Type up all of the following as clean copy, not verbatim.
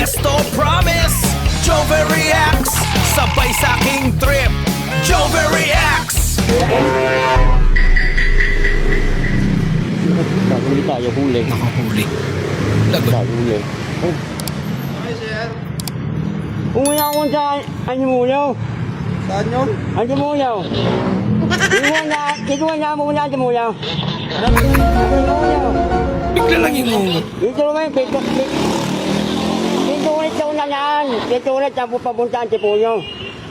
Esto promise, Jove reacts. Sabay sa aking trip, Jove reacts. Huli tayo, huli. Nakahuli. Lagot. Huli. Umuwi ako sa Antimulaw. Saan yun? Antimulaw. Dito na mo muna Antimulaw. Bigla lang yung Dito naman, dito ulit sa unanaan. Dito ulit sa papunta Antipulaw.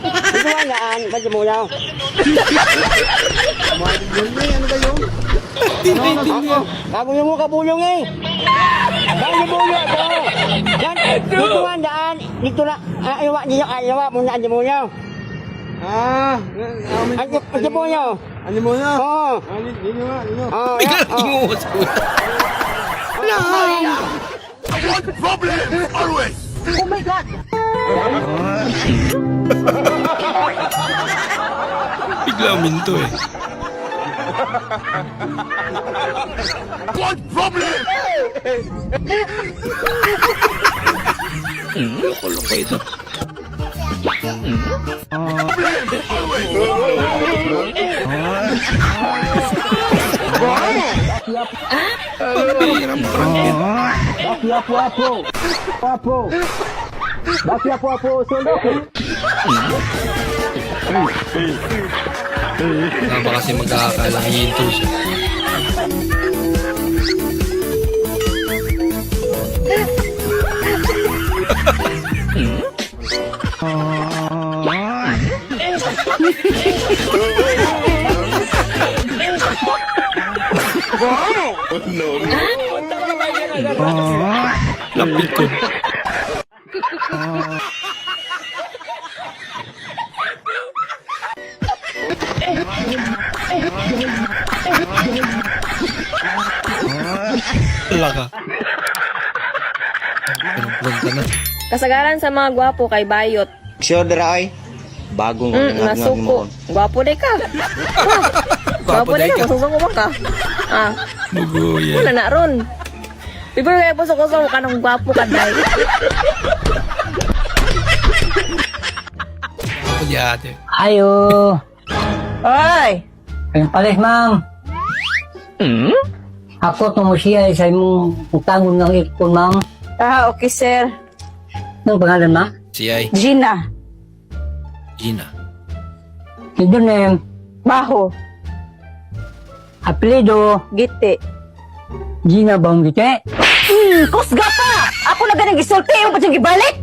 Dito na naan, Antimulaw. Ano ba yun? Tinay-tinay. Kabulong eh. Kabulong ako. Dito na daan. Dito na, ayawa muna Antimulaw. Antipulaw. Ano mo na? Oo. Ano nga? Bigla lang yung Oh my God! Bigla minto eh. What problem? Loko-loko ito. Pambihirang prank yan. Wapo, sundok. Tama kasi magkakala hinto siya. Lapit ko. Laka. Prank ka na. Kasagaran sa mga gwapo kay Bayot. Sure, Daray. Bagong Nasuko. Gwapo day ka. Gwapo day ka. Masusok mo ka. Mugo yan. Wala na ron. Bibir kaya pusok-usok ka ng gwapo ka day. Ako di ate. Ayo. Ay! Ayun palis, ma'am. Ako tumusiya sa imong utangon ng ikon, ma'am. Okay sir. Anong pangalan, ma? Si Ay. Gina. Gina. Middle name, Baho. apelido, Giti. Gina Banggite. Kusga pa! Ako na ganang gisulti yung pa siyang gibalik!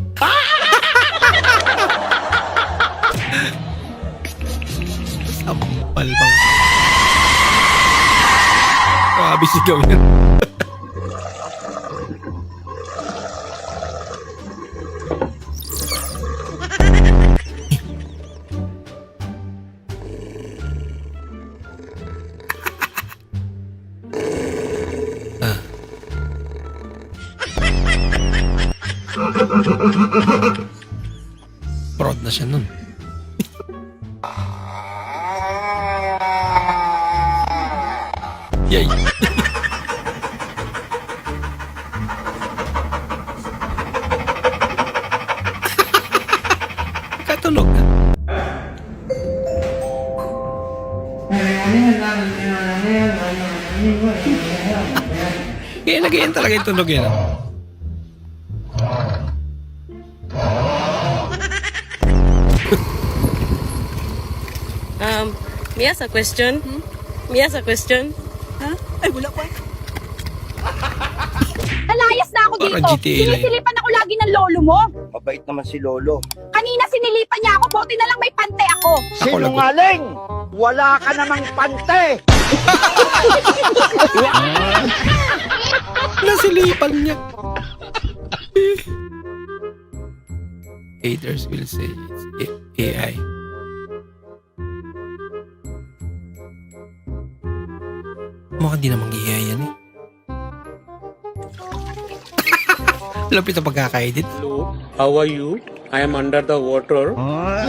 Sampal bang. Grabe sigaw yan. Proud na siya nun. Yay! Katulog na. Kaya nag-iyan talaga yung tunog yan. May asa question? May asa question? Ay, wala pa. Nalayas na ako Parang dito. GTA lang. Sinisilipan ako lagi ng lolo mo. Mabait naman si Lolo. Kanina sinilipan niya ako, buti na lang may pante ako. Ako lagot. Sinungaling! Wala ka namang pante! Nasilipan niya. Haters will say it's AI. Mukhang di naman AI yan eh. Lapit na pagkakaedit. Hello, how are you? I am under the water.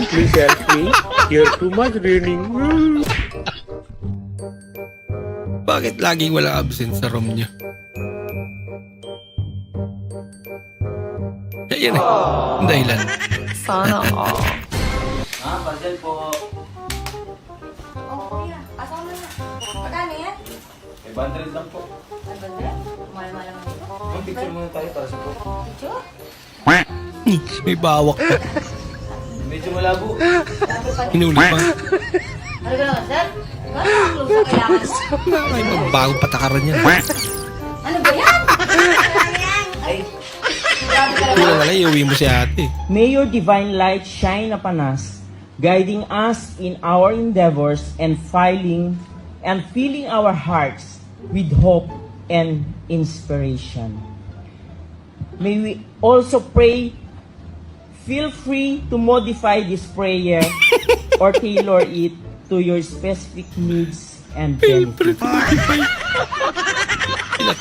Please help me. Here too much raining. Bakit laging wala absent sa room niya? Yan eh. Ang dahilan. Sana all. May bawak pa. Medyo malabo. Hinuli pa. May magbagong patakaran yan. Kulang na lang, iuwi mo si ate. May your divine light shine upon us, guiding us in our endeavors and filling and filling our hearts with hope and inspiration. May we also pray, feel free to modify this prayer or tailor it to your specific needs and benefits.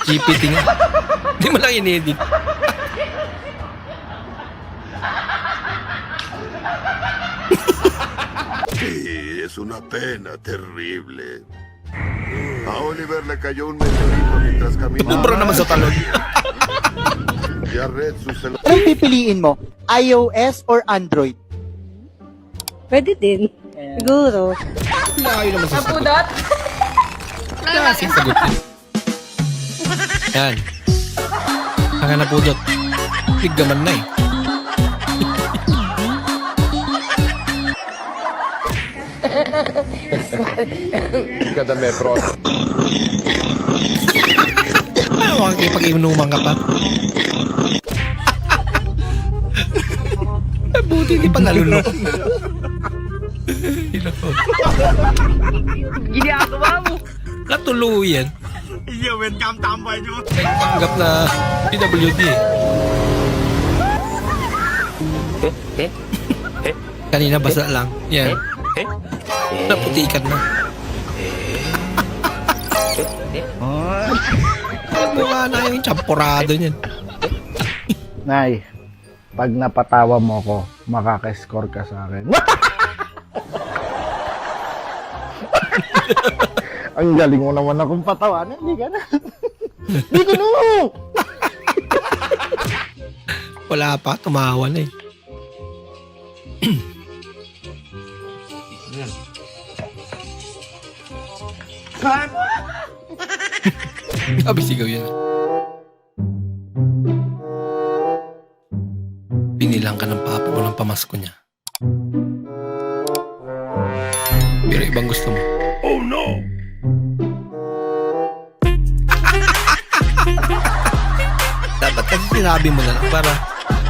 GPT nga. Hindi mo lang in-edit. Sí, es una pena terrible. A Oliver le cayó un meteorito mientras caminaba. Sobra naman sa talon. Y a Red su celular. Anong pipiliin mo? iOS or Android? Pwede din. Siguro. Layo naman sa sagot. Pudot? Klaseng sagot yun. Yan. Saka na pudot. Biggaman na eh. Kada metro. Ano kang kipag-inuman ka pa? Buti di pa nalunok. Ginagawa mo. Katuluyan. Iya, welcome tambay nyo. Tanggap na PWD eh. Kanina basa lang. Yan. Naputikan na. Mukha na yung champurado niyan. Nay, pag napatawa mo ko, makaka-score ka sa akin. Ang galing mo naman akong patawanan, hindi ka na. Hindi ko no! Wala pa, tumawa na eh. Sabi sigaw yan. Pinilang ka ng papa mo ng pamasko niya. Pero ibang gusto mo. Oh no! Dapat kasi sinabi mo na lang para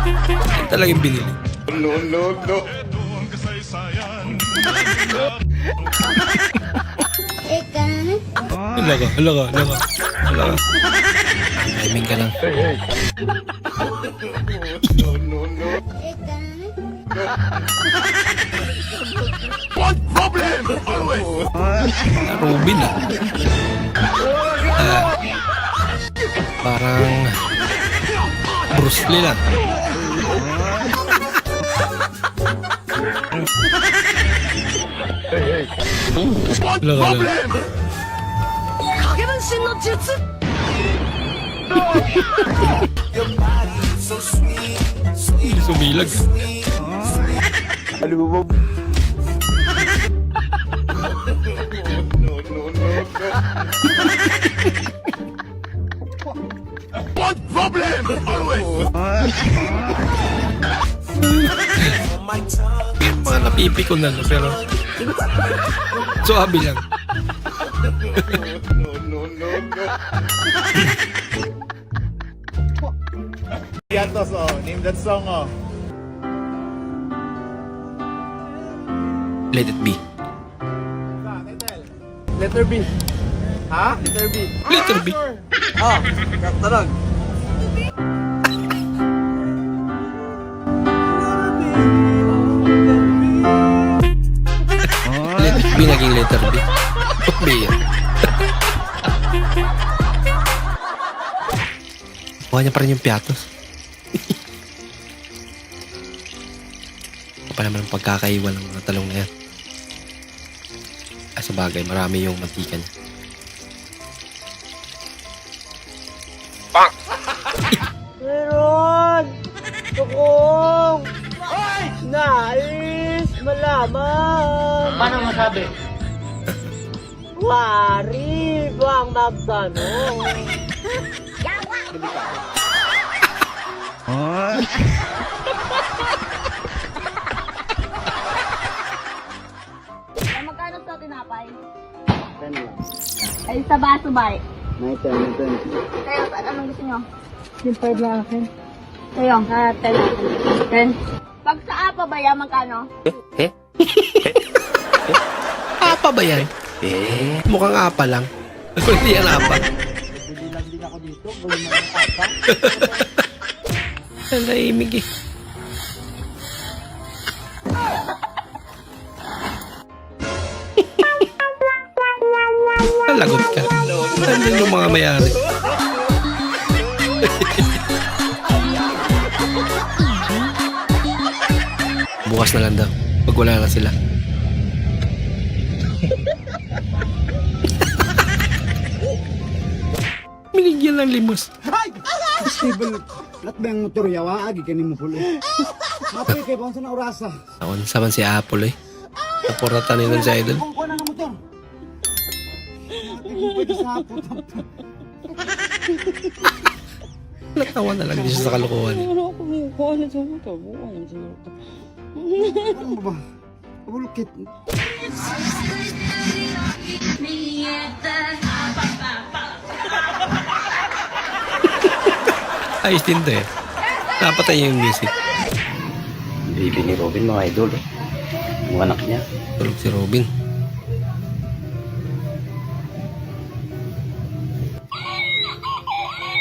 yun talagang binili. No, no, no. Hala ka. Timing ka lang. What problem? Always. Robin ah. Parang Bruce Lee lang. Hala. Sumilag. Alam mo ba? What problem? Always. Yung mga napipikon na pero suabi lang. Yatos, oh. Name that song, oh. Let it be. Letter B. Ha? Letter B. Letter B. Ah, tanong. Let it be naging letter B. Put B yan. Buha niya pa rin yung piatos. Pa naman ang pagkakaiwan ng mga talong na yan. Ay, sa bagay, marami yung mantika niya. Meron! Gusto kong nais malaman. Paano masabi? Wari bang magtanong? Magkano sa tinapay? Ay, sa baso ba? May 10. Kayo, anong gusto nyo? Yung 5 na akin. Kayo, 10. Pag sa apa ba yan, magkano? Apa ba yan? Mukhang apa lang. Hindi yan apa. Bibilang din ako dito. Gawin mo ng apa. Ang laimig eh. Lagot ka. Nandun yung mga mayari. Bukas na lang daw. Pag wala na sila. Binigyan ng limos. Stable. Lat ba yung motor yawa? Agi kanin mo pulo. Mapay kay bangsa na orasa. Ako naman si Apple eh. Naporatan nila si Idol. Kung kuha na ng motor. Kung pwede sa hapon. Natawa na lang din siya sa kalokohan. Ano mo ba? Bulukit. Ayos din to eh. Napatay yung music. Baby ni Robin, mga idol. Mga anak niya. Tulog si Robin.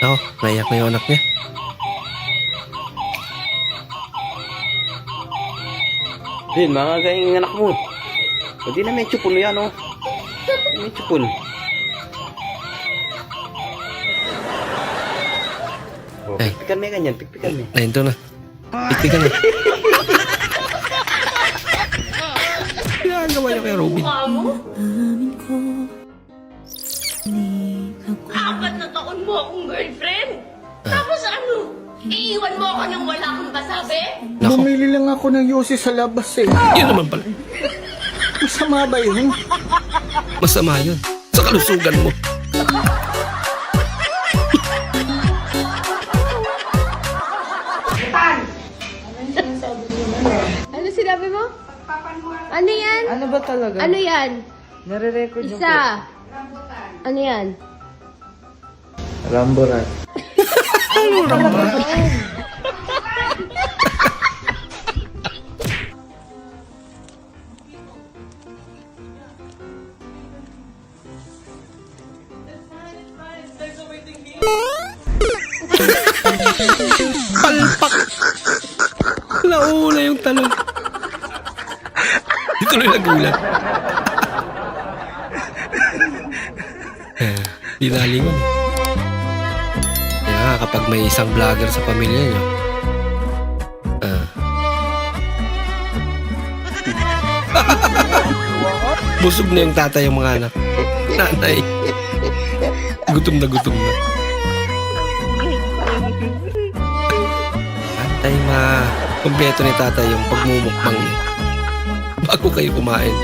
Ako, naiyak na yung anak niya. Din, mga gayong anak mo. Pwede na may chupon yan, oh. May chupon. Oh, Ay. pikpikan mo ganyan, pikpikan mo. Ayun to na. Itigan na. Ginagawa niya kay Robin. Apat na taon mo akong girlfriend. Tapos ano? Iiwan mo ako nang wala kang kasabi? Nako, Bumili lang ako ng yosi sa labas eh. yun naman pala. Masama ba yun? Masama yun. Sa kalusugan mo. Ano sinabi mo? Ano yan? Ano ba talaga? Ano yan? Nare-record yung Isa. Ano yan? Ramborat. Palpak! Nauna yung talong. Di tuloy nagulat. Di nalingon. Kaya kapag may isang vlogger sa pamilya nyo, busog na yung tatay yung mga anak. Nanay. Gutom na gutom na. Antay kompleto ni tatay yung pagmumukbang niya bago kayo kumain.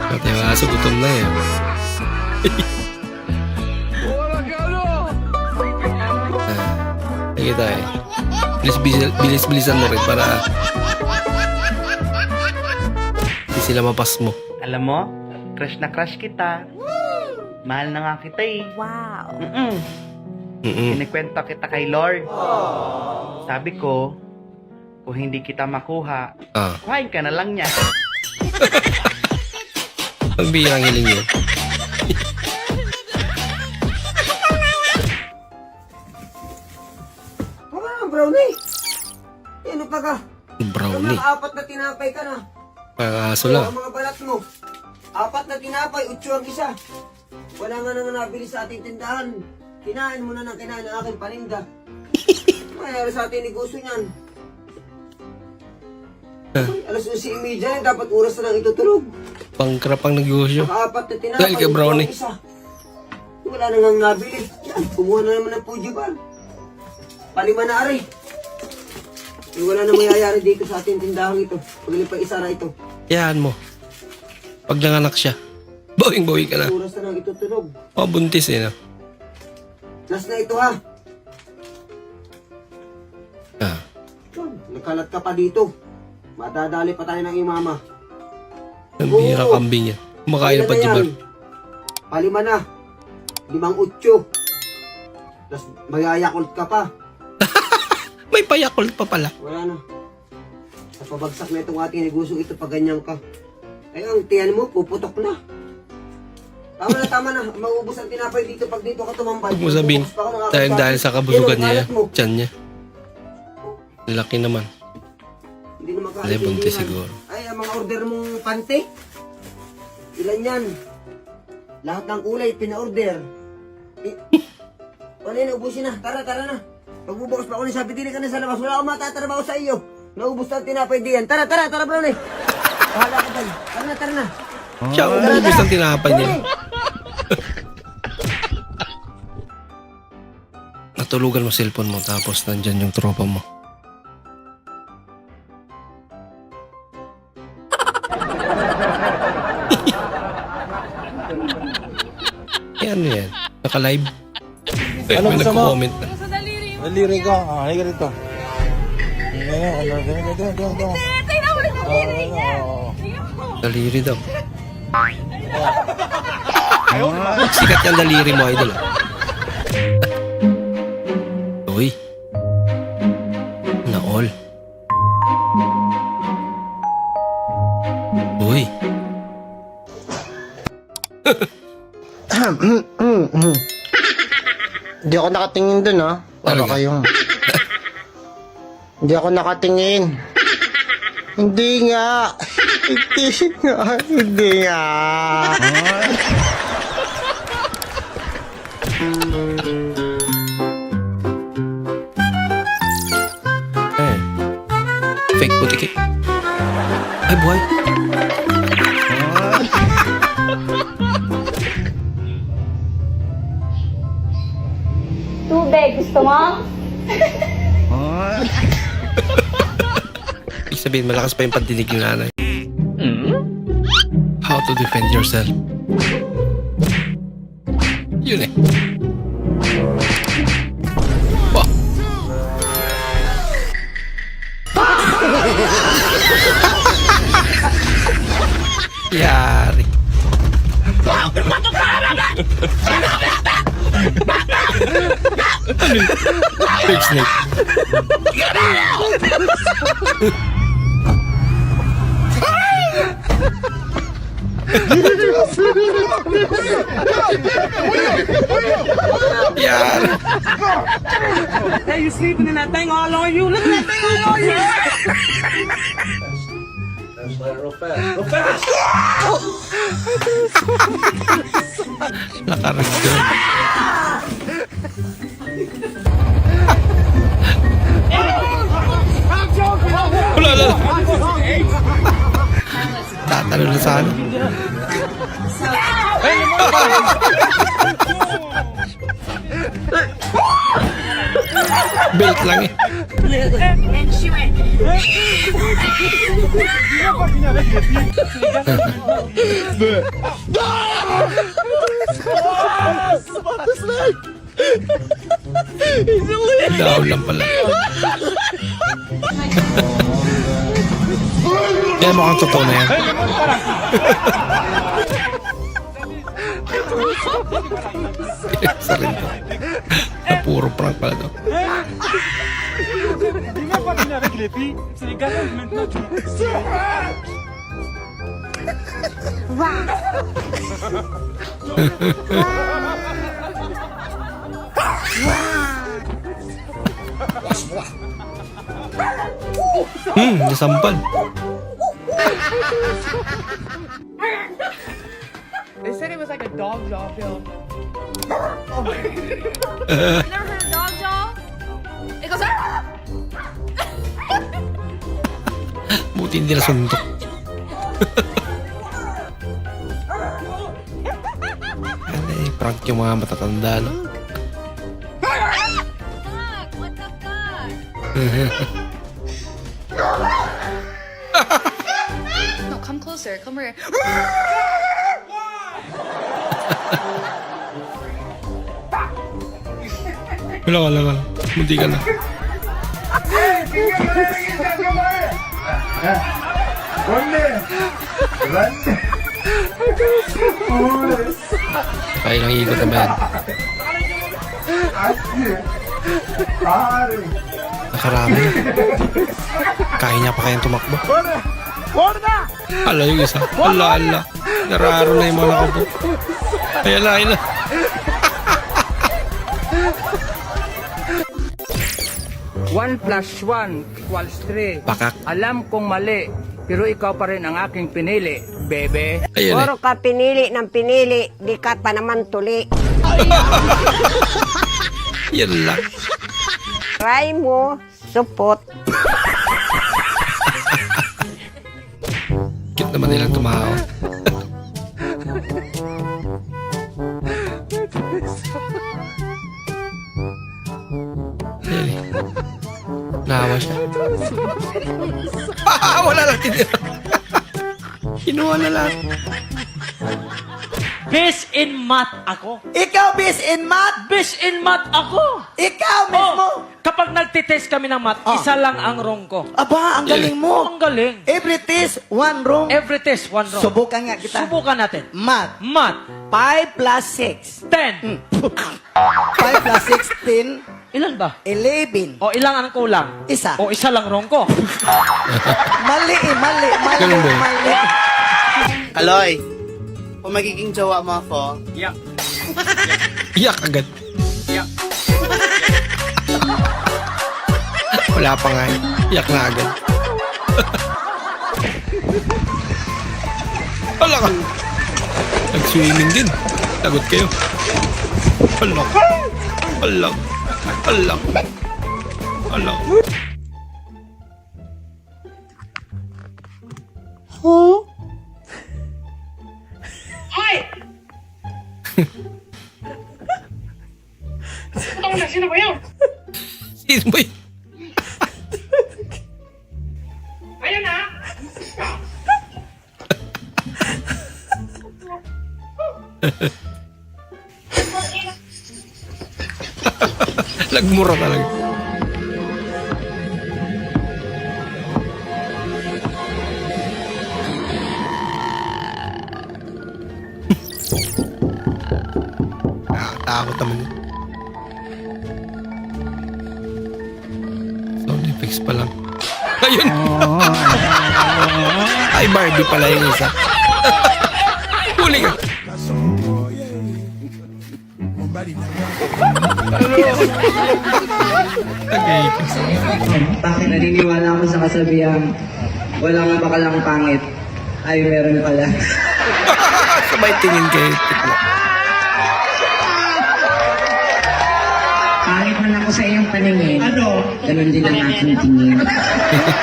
Tatay yung aso gutom na eh. Sige tayo. Bilis-bilisan mo rin para hindi sila mapas mo. Alam mo, crush na crush kita. Mahal na nga kita eh. Wow. Kinikwento kita kay Lord. Sabi ko, kung hindi kita makuha, kuhain ka na lang niya. Ang bihirang hiling yun. Brownie! Ano pa ka? Brownie. Apat na tinapay ka na. Parang aso lang. Ang mga balat mo. Apat na tinapay, 8 ang isa. Wala nga nang nabili sa ating tindahan. Kinain mo na ng kinain ng aking paninda. Mayroon sa ating negosyo niyan. Alas 11:30 dapat oras na lang itutulog. Pangkrapang negosyo. Apat na tinapay, Dahil kay Brownie. 8 ang isa. Wala nang nabili. Yan, kumuha na naman ng Pujo Bar. Palima na ari. Eh, wala na mayayari dito sa ating tindahan ito. Pag pa isa na ito. Yan mo. Pag nanganak siya, bawing-bawi ka na. Oras na nang itutunog. Buntis eh, no? Last na ito ha. Ah. Yan, nagkalat ka pa dito. Madadali pa tayo ng imama. Ang bira kambing yan. Kumakain pa Palima Jubar. yan. Palima na. 5-8. Tapos mayayakult ka pa. May payakult pa pala. Wala na. Sa pabagsak na itong ating negosyo, ito pag ganyan ka. Ay, ang tiyan mo, puputok na. Tama na. Maubos ang tinapay dito pag dito ka tumambay. Huwag mo sabihin, dahil sa kabusugan niya, tiyan niya. Laki naman. Hindi naman Alay, buntis siguro. Ay, ang mga order mong pante. Ilan yan? Lahat ng kulay, pina-order. Wala na, ubusin na. Tara na. Pagbubukas pa ako ni sabi, dili ka na sa labas. Wala akong matatrabaho sa iyo. Naubos na ang tinapay diyan. Tara, bro, eh. Bahala ka dyan. Tara na. Siya ang umubos ng tinapay niya. Natulugan mo cellphone mo tapos nandyan yung tropa mo. Ano yan? Naka-live? Ano gusto mo? Nag-comment na. Daliri ko. Halika dito. Daliri daw. Sikat yung daliri mo, idol. Uy. Na-all. Uy. Hindi ako nakatingin dun, ha? Para Talaga? kayong... Hindi ako nakatingin. Hindi nga. Hindi nga. Eh. Fake putik eh. Ay, buhay. Tubig, gusto mo? Ibig sabihin, malakas pa yung pandinig ni nanay. How to defend yourself. Yun eh. Bah. Yari. Big snake. Yari. Hey, you sleeping in that thing all on you? Look at that thing all on you! Nakaragdo. Wala. Tatalo na sana. Belt lang eh. Down lang pala. Yan mukhang totoo na yan. Sa rin to. Na puro prank pala to. Nasampal. They said it was like a dog jaw film. Oh my god. Never heard of dog jaw? It goes, Buti hindi na suntok. Ano eh, prank yung mga matatanda, no? No, come closer. Come here. Wala. Munti ka na. Kaya lang ikot na ba yan? Nakarami na. Kaya niya pa kayang tumakbo. Ala yung isa. Ala. Nararo na yung mga nakabo. Ay, ala. 1 + 1 = 3. Bakak. Alam kong mali, pero ikaw pa rin ang aking pinili, bebe. Ayan eh. Puro ka pinili ng pinili, di ka pa naman tuli. Yan lang. Try mo, supot. Cute naman nilang tumawa. Ayan eh. Naawa siya. Wala lang tinira. Kinuha na lang. Best in math ako. Ikaw, bis in math? Best in math ako. Ikaw mismo? Kapag nagtitest kami ng math, isa lang ang wrong ko. Aba, ang galing mo. Ang galing. Every test, one wrong. Every test, one wrong. Subukan nga kita. Subukan natin. Math. Math. 5 + 6. 10. 5 + 16. Ilan ba? 11. O ilang ang kulang? Isa. O isa lang wrong ko. Mali. Ganun ba? Aloy, kung magiging jowa mo ako, Iyak agad. Wala pa nga eh. Iyak na agad. Wala ka. Nag-swimming din. Lagot kayo. Wala. Hoy! Sino ba yun? Sino ba yun? Ayun na! Nagmura talaga. Nakakatakot naman yun. Sound effects pa lang. Ayun! Ay, Barbie pala yung isa. Huli ka! Okay. Bakit naniniwala ako sa kasabihan, walang bakalang pangit? Ay, meron pala. Sabay tingin kayo. Pangit man ako sa iyong paningin. Ano? Ganon din ang aking tingin.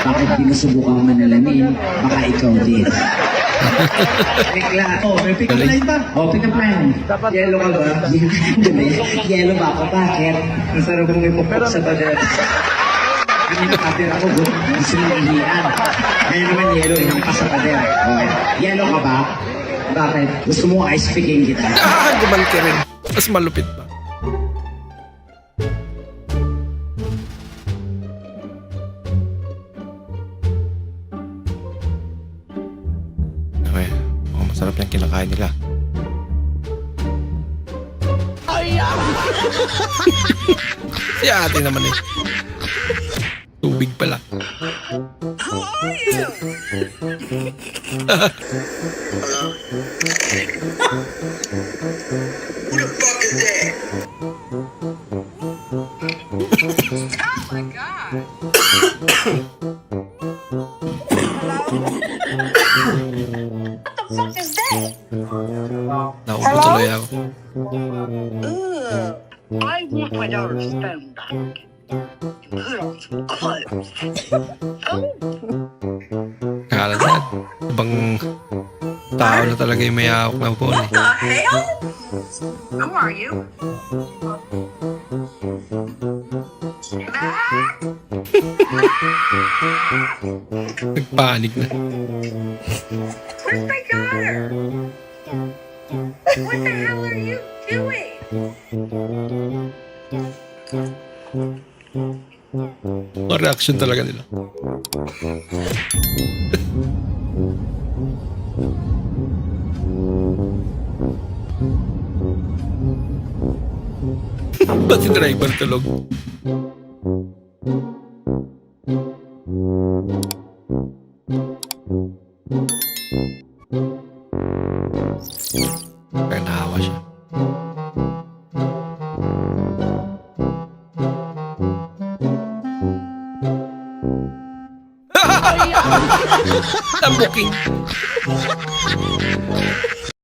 Bakit di mo subukang manalamin? Baka ikaw din. Bigla. May pick-up line ba? Pick-up line. Yellow ka ba? Yellow ba ako? Bakit? Ang sarap mong ipupok sa bagat. Ano yung kapir ako, bro? Gusto mo ihiyan. Kaya naman yellow, inang ka sa pader. Okay. Yellow ka ba? Bakit? Gusto mo ice picking kita? Gumal ka rin. Mas malupit pa. Okay. Masarap yung kinakain nila. Si ate naman eh. Tubig pala. Naupo tuloy ako. I want my daughter to stand back. Kala na. Ibang tao na talaga yung may hawak ng phone eh. The hell? How are you? Nagpanik na. Where's my daughter? What the hell are you doing? Mga reaction talaga nila. Ba't si driver tulog? Kaya nahawa siya. Ang booking.